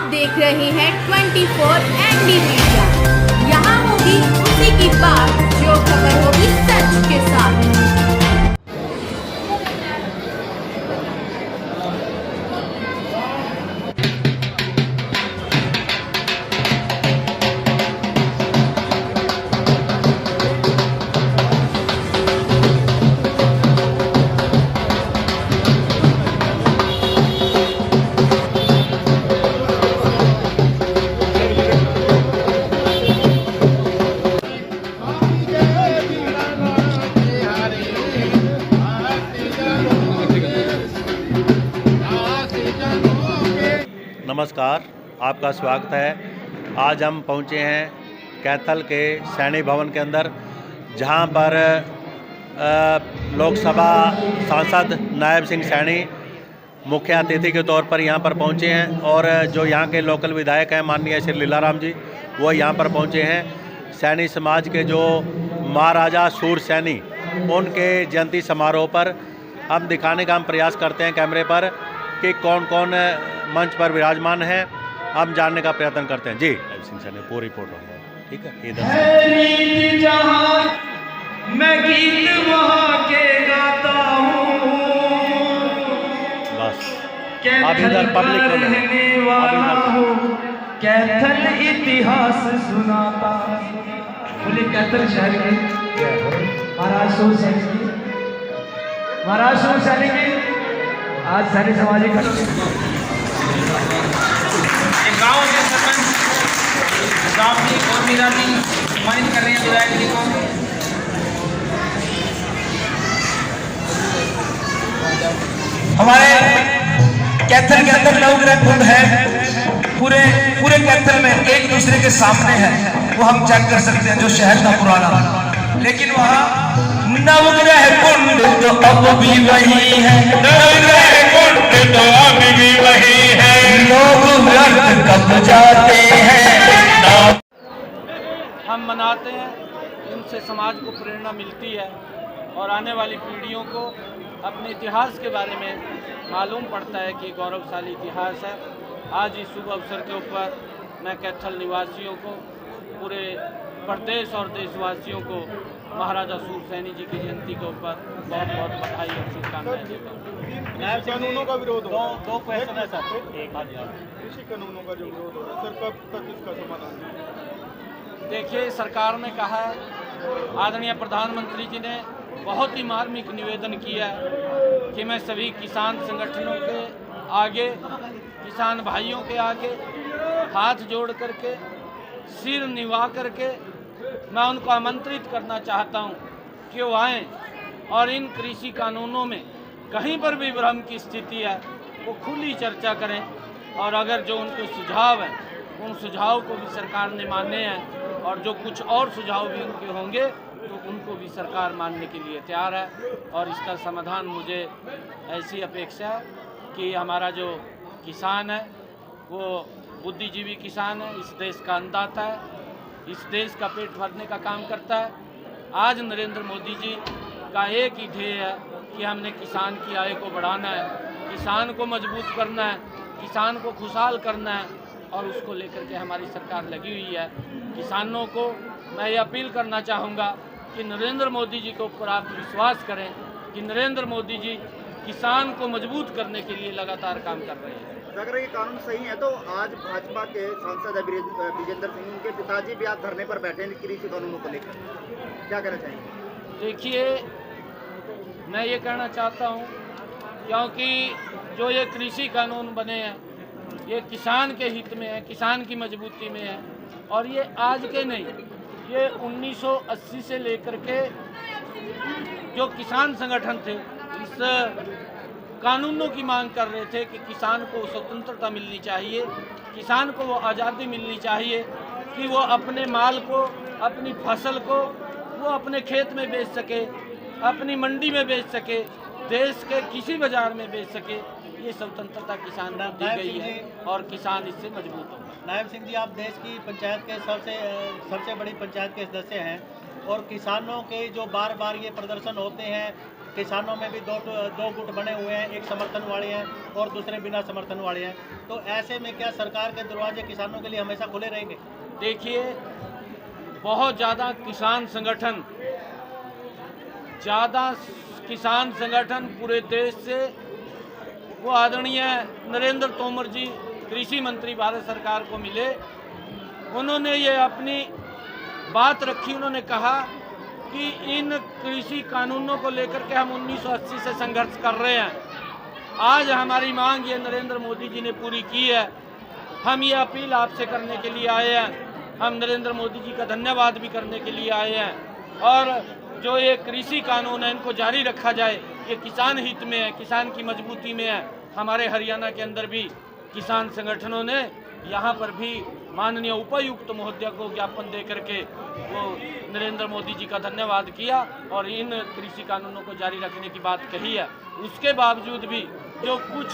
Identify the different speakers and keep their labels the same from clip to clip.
Speaker 1: आप देख रहे हैं 24 एनडी मीडिया। यहाँ होगी उसी की बात जो खबर होगी सच के साथ।
Speaker 2: नमस्कार, आपका स्वागत है। आज हम पहुंचे हैं कैथल के सैनी भवन के अंदर, जहां पर लोकसभा सांसद नायब सिंह सैनी मुख्य अतिथि के तौर पर यहां पर पहुंचे हैं और जो यहां के लोकल विधायक हैं माननीय श्री लीलाराम जी, वो यहां पर पहुंचे हैं। सैनी समाज के जो महाराजा सूर सैनी, उनके जयंती समारोह पर हम दिखाने का प्रयास करते हैं कैमरे पर कि कौन कौन मंच पर विराजमान है। हम जानने का प्रयत्न करते हैं। जी सिंह सैनी पूरी रिपोर्ट होगा, ठीक है। इधर
Speaker 3: मैं गीत वहाँ के गाता हूँ,
Speaker 2: बस अब इधर पब्लिक को
Speaker 3: रहने वाला हूँ, कैथल इतिहास सुनाता। बोले कैथल शहर के महाराज सूर सैनी की, महाराज सूर सैनी की आज सैनी समाज गाँव के सरपंच राम जी और मीरा जी सम्मानित कर रहे हैं विधायक जी को। हमारे कैथल के अंदर नवग्रह कुंड है, पूरे कैथल में एक दूसरे के सामने है, वो हम चेक कर सकते हैं, जो शहर था पुराना। लेकिन वहाँ नवग्रह कुंड तो अब भी वही है, नवग्रह कुंड तो अब भी वही है, लोग व्यर्थ कब जाते हैं।
Speaker 4: हम मनाते हैं, इनसे समाज को प्रेरणा मिलती है और आने वाली पीढ़ियों को अपने इतिहास के बारे में मालूम पड़ता है कि गौरवशाली इतिहास है। आज इस शुभ अवसर के ऊपर मैं कैथल निवासियों को, पूरे प्रदेश और देशवासियों को महाराजा सूर सैनी जी की जयंती के ऊपर बहुत बहुत बधाई और शुभकामनाएं देता हूँ।
Speaker 5: कानूनों का विरोध हो,
Speaker 2: दो क्वेश्चन है सर।
Speaker 5: कृषि कानूनों का जो विरोध हो रहा है सर, कब तक इसका समाधान?
Speaker 4: देखिए, सरकार ने कहा है, आदरणीय प्रधानमंत्री जी ने बहुत ही मार्मिक निवेदन किया है कि मैं सभी किसान संगठनों के आगे, किसान भाइयों के आगे हाथ जोड़ करके, सिर निभा करके मैं उनको आमंत्रित करना चाहता हूं कि वो आएँ और इन कृषि कानूनों में कहीं पर भी भ्रम की स्थिति है वो खुली चर्चा करें, और अगर जो उनके सुझाव हैं उन सुझाव को भी सरकार ने माने हैं, और जो कुछ और सुझाव भी उनके होंगे तो उनको भी सरकार मानने के लिए तैयार है। और इसका समाधान मुझे ऐसी अपेक्षा है कि हमारा जो किसान है वो बुद्धिजीवी किसान है, इस देश का अन्नदाता है, इस देश का पेट भरने का काम करता है। आज नरेंद्र मोदी जी का एक ही ध्येय है कि हमने किसान की आय को बढ़ाना है, किसान को मजबूत करना है, किसान को खुशहाल करना है, और उसको लेकर के हमारी सरकार लगी हुई है। किसानों को मैं ये अपील करना चाहूँगा कि नरेंद्र मोदी जी के ऊपर आप विश्वास करें कि नरेंद्र मोदी जी किसान को मजबूत करने के लिए लगातार काम कर रहे हैं।
Speaker 5: अगर ये कानून सही है तो आज भाजपा के सांसद विजेंद्र सिंह, उनके पिताजी भी आज धरने पर बैठे हैं कृषि कानूनों को लेकर, क्या कहना चाहेंगे?
Speaker 4: देखिए, मैं ये कहना चाहता हूँ क्योंकि जो ये कृषि कानून बने हैं ये किसान के हित में है, किसान की मजबूती में है, और ये आज के नहीं, ये 1980 से लेकर के जो किसान संगठन थे इस कानूनों की मांग कर रहे थे कि किसान को स्वतंत्रता मिलनी चाहिए, किसान को वो आज़ादी मिलनी चाहिए कि वो अपने माल को, अपनी फसल को वो अपने खेत में बेच सके, अपनी मंडी में बेच सके, देश के किसी बाजार में बेच सके। ये स्वतंत्रता किसान को दी गई है और किसान इससे मजबूत होगा।
Speaker 2: नायब सिंह जी, आप देश की पंचायत के सबसे बड़ी पंचायत के सदस्य हैं और किसानों के जो बार बार ये प्रदर्शन होते हैं किसानों में भी दो गुट बने हुए हैं, एक समर्थन वाले हैं और दूसरे बिना समर्थन वाले हैं। तो ऐसे में क्या सरकार के दरवाजे किसानों के लिए हमेशा खुले रहेंगे?
Speaker 4: देखिए, बहुत ज़्यादा किसान संगठन पूरे देश से, वो आदरणीय नरेंद्र तोमर जी कृषि मंत्री भारत सरकार को मिले, उन्होंने ये अपनी बात रखी। उन्होंने कहा कि इन कृषि कानूनों को लेकर के हम 1980 से संघर्ष कर रहे हैं। आज हमारी मांग ये नरेंद्र मोदी जी ने पूरी की है। हम ये अपील आपसे करने के लिए आए हैं। हम नरेंद्र मोदी जी का धन्यवाद भी करने के लिए आए हैं। और जो ये कृषि कानून है, इनको जारी रखा जाए। ये किसान हित में है, किसान की मजबूती में है। हमारे हरियाणा के अंदर भी किसान संगठनों ने यहाँ पर भी माननीय उपायुक्त महोदय को ज्ञापन दे करके वो नरेंद्र मोदी जी का धन्यवाद किया और इन कृषि कानूनों को जारी रखने की बात कही है। उसके बावजूद भी जो कुछ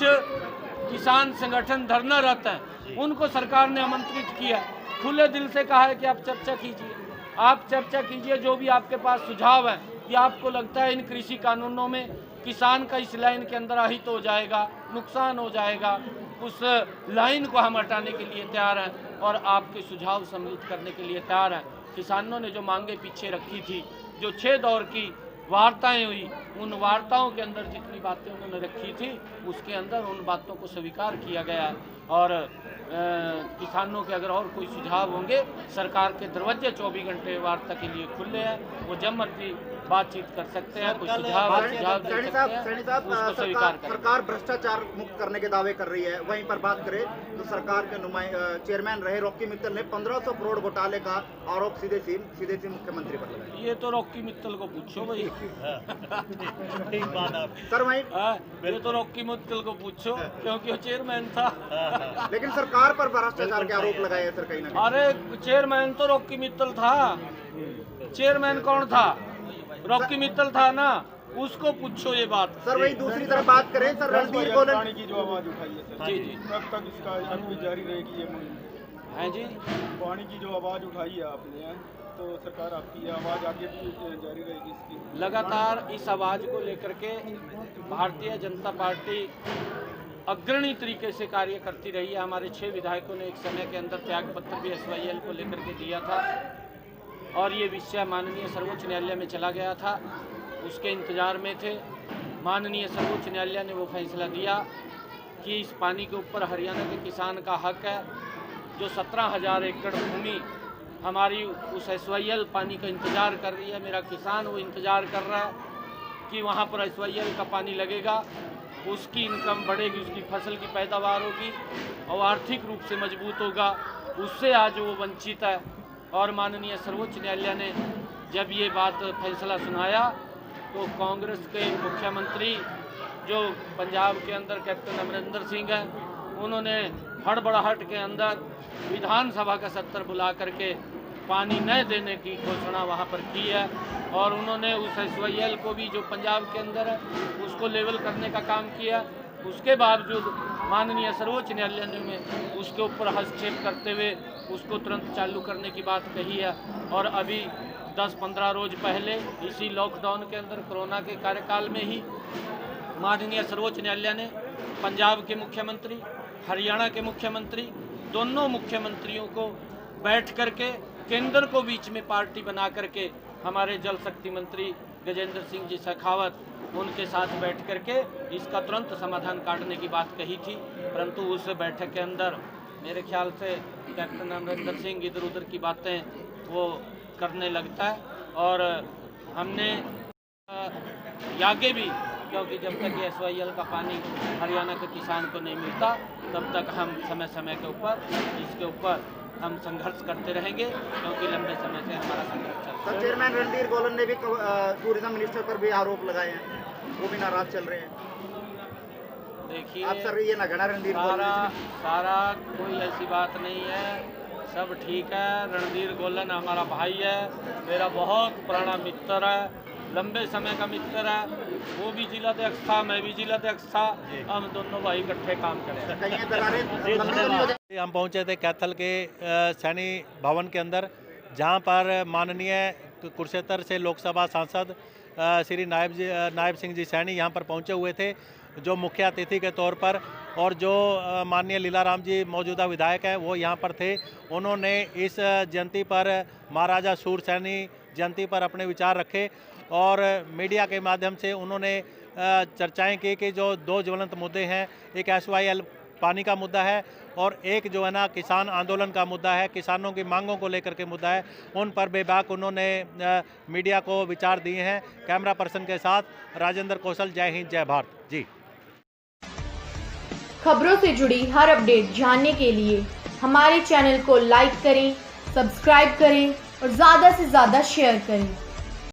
Speaker 4: किसान संगठन धरनारत हैं, उनको सरकार ने आमंत्रित किया, खुले दिल से कहा है कि आप चर्चा कीजिए, आप चर्चा कीजिए। जो भी आपके पास सुझाव है, या आपको लगता है इन कृषि कानूनों में किसान का इस लाइन के अंदर अहित हो जाएगा, नुकसान हो जाएगा, उस लाइन को हम हटाने के लिए तैयार हैं और आपके सुझाव सम्मिलित करने के लिए तैयार हैं। किसानों ने जो मांगे पीछे रखी थी, जो 6 दौर की वार्ताएं हुई, उन वार्ताओं के अंदर जितनी बातें उन्होंने रखी थी, उसके अंदर उन बातों को स्वीकार किया गया है। और किसानों के अगर और कोई सुझाव होंगे, सरकार के दरवाजे 24 घंटे वार्ता के लिए खुले हैं। वो जब मर्जी बातचीत कर सकते हैं, कोई सुझाव दे सकते हैं, उसको स्वीकार करें।
Speaker 5: सरकार भ्रष्टाचार मुक्त करने के दावे कर रही है। वहीं पर बात करें तो सरकार के चेयरमैन रहे रॉकी मित्तल ने 1500 करोड़ घोटाले का आरोप सीधे सी मुख्यमंत्री पर लगाया।
Speaker 4: ये तो रॉकी मित्तल को पूछो भाई।
Speaker 5: सर वहीं
Speaker 4: ये तो रॉकी मित्तल को पूछो, क्योंकि वो चेयरमैन था।
Speaker 5: लेकिन सरकार पर भ्रष्टाचार के आरोप लगाए हैं सर कहीं ना कहीं।
Speaker 4: अरे चेयरमैन तो रॉकी मित्तल था। चेयरमैन कौन था? रॉकी मित्तल था ना, उसको पूछो ये बात।
Speaker 5: सर वही दूसरी तरफ बात करें सर, रणबीर गोलन
Speaker 6: की जो आवाज उठाई है सर,
Speaker 4: जी जी,
Speaker 6: कब तक इसका अभी जारी रहेगी ये मुहिम?
Speaker 4: हैं जी,
Speaker 6: पानी की जो आवाज उठाई है आपने, तो सरकार आपकी आवाज आगे भी जारी रहेगी इसकी?
Speaker 4: लगातार इस आवाज को लेकर के भारतीय जनता पार्टी अग्रणी तरीके से कार्य करती रही है। हमारे 6 विधायकों ने एक समय के अंदर त्यागपत्र भी SYL को लेकर के दिया था और ये विषय माननीय सर्वोच्च न्यायालय में चला गया था। उसके इंतज़ार में थे। माननीय सर्वोच्च न्यायालय ने वो फैसला दिया कि इस पानी के ऊपर हरियाणा के किसान का हक है। जो 17,000 एकड़ भूमि हमारी उस SYL पानी का इंतज़ार कर रही है, मेरा किसान वो इंतज़ार कर रहा है कि वहाँ पर SYL का पानी लगेगा, उसकी इनकम बढ़ेगी, उसकी फसल की पैदावार होगी और आर्थिक रूप से मजबूत होगा। उससे आज वो वंचित है। और माननीय सर्वोच्च न्यायालय ने जब ये बात फैसला सुनाया तो कांग्रेस के मुख्यमंत्री जो पंजाब के अंदर कैप्टन अमरिंदर सिंह हैं, उन्होंने हड़बड़ाहट के अंदर विधानसभा का सत्र बुला करके पानी न देने की घोषणा वहाँ पर की है और उन्होंने उस SYL को भी जो पंजाब के अंदर है उसको लेवल करने का काम किया। उसके बावजूद माननीय सर्वोच्च न्यायालय ने उसके ऊपर हस्तक्षेप करते हुए उसको तुरंत चालू करने की बात कही है। और अभी 10-15 रोज पहले इसी लॉकडाउन के अंदर कोरोना के कार्यकाल में ही माननीय सर्वोच्च न्यायालय ने पंजाब के मुख्यमंत्री, हरियाणा के मुख्यमंत्री, दोनों मुख्यमंत्रियों को बैठ करके केंद्र को बीच में पार्टी बना करके हमारे जल शक्ति मंत्री गजेंद्र सिंह जी शेखावत उनके साथ बैठ करके इसका तुरंत समाधान काटने की बात कही थी। परंतु उस बैठक के अंदर मेरे ख्याल से कैप्टन अमरिंदर सिंह इधर उधर की बातें वो करने लगता है और हमने आगे भी, क्योंकि जब तक ये SYL का पानी हरियाणा के किसान को नहीं मिलता तब तक हम समय समय के ऊपर इसके ऊपर हम संघर्ष करते रहेंगे, क्योंकि लंबे समय से हमारा संघर्ष चलता है।
Speaker 5: चेयरमैन रणबीर गोलन ने भी टूरिज्म मिनिस्टर पर भी आरोप लगाए हैं, वो भी नाराज चल रहे हैं।
Speaker 4: देखिए
Speaker 5: आप सर ये ना घना रणबीर
Speaker 4: सारा कोई ऐसी बात नहीं है, सब ठीक है। रणबीर गोलन हमारा भाई है, मेरा बहुत पुराना मित्र है, लंबे समय का मित्र है। वो भी जिलाध्यक्ष था, मैं भी जिलाध्यक्ष था, हम दोनों भाई इकट्ठे काम करें।
Speaker 2: हम पहुंचे थे कैथल के सैनी भवन के अंदर, जहां पर माननीय कुरुक्षेत्र से लोकसभा सांसद श्री नायब सिंह जी सैनी यहाँ पर पहुँचे हुए थे जो मुख्य अतिथि के तौर पर, और जो माननीय लीलाराम जी मौजूदा विधायक हैं वो यहाँ पर थे। उन्होंने इस जयंती पर, महाराजा सूरसैनी जयंती पर अपने विचार रखे और मीडिया के माध्यम से उन्होंने चर्चाएं की कि जो दो ज्वलंत मुद्दे हैं, एक SYL पानी का मुद्दा है और एक जो है ना किसान आंदोलन का मुद्दा है, किसानों की मांगों को लेकर के मुद्दा है, उन पर बेबाक उन्होंने मीडिया को विचार दिए हैं। कैमरा पर्सन के साथ राजेंद्र कौशल, जय हिंद जय भारत जी।
Speaker 1: खबरों से जुड़ी हर अपडेट जानने के लिए हमारे चैनल को लाइक करें, सब्सक्राइब करें और ज़्यादा से ज़्यादा शेयर करें।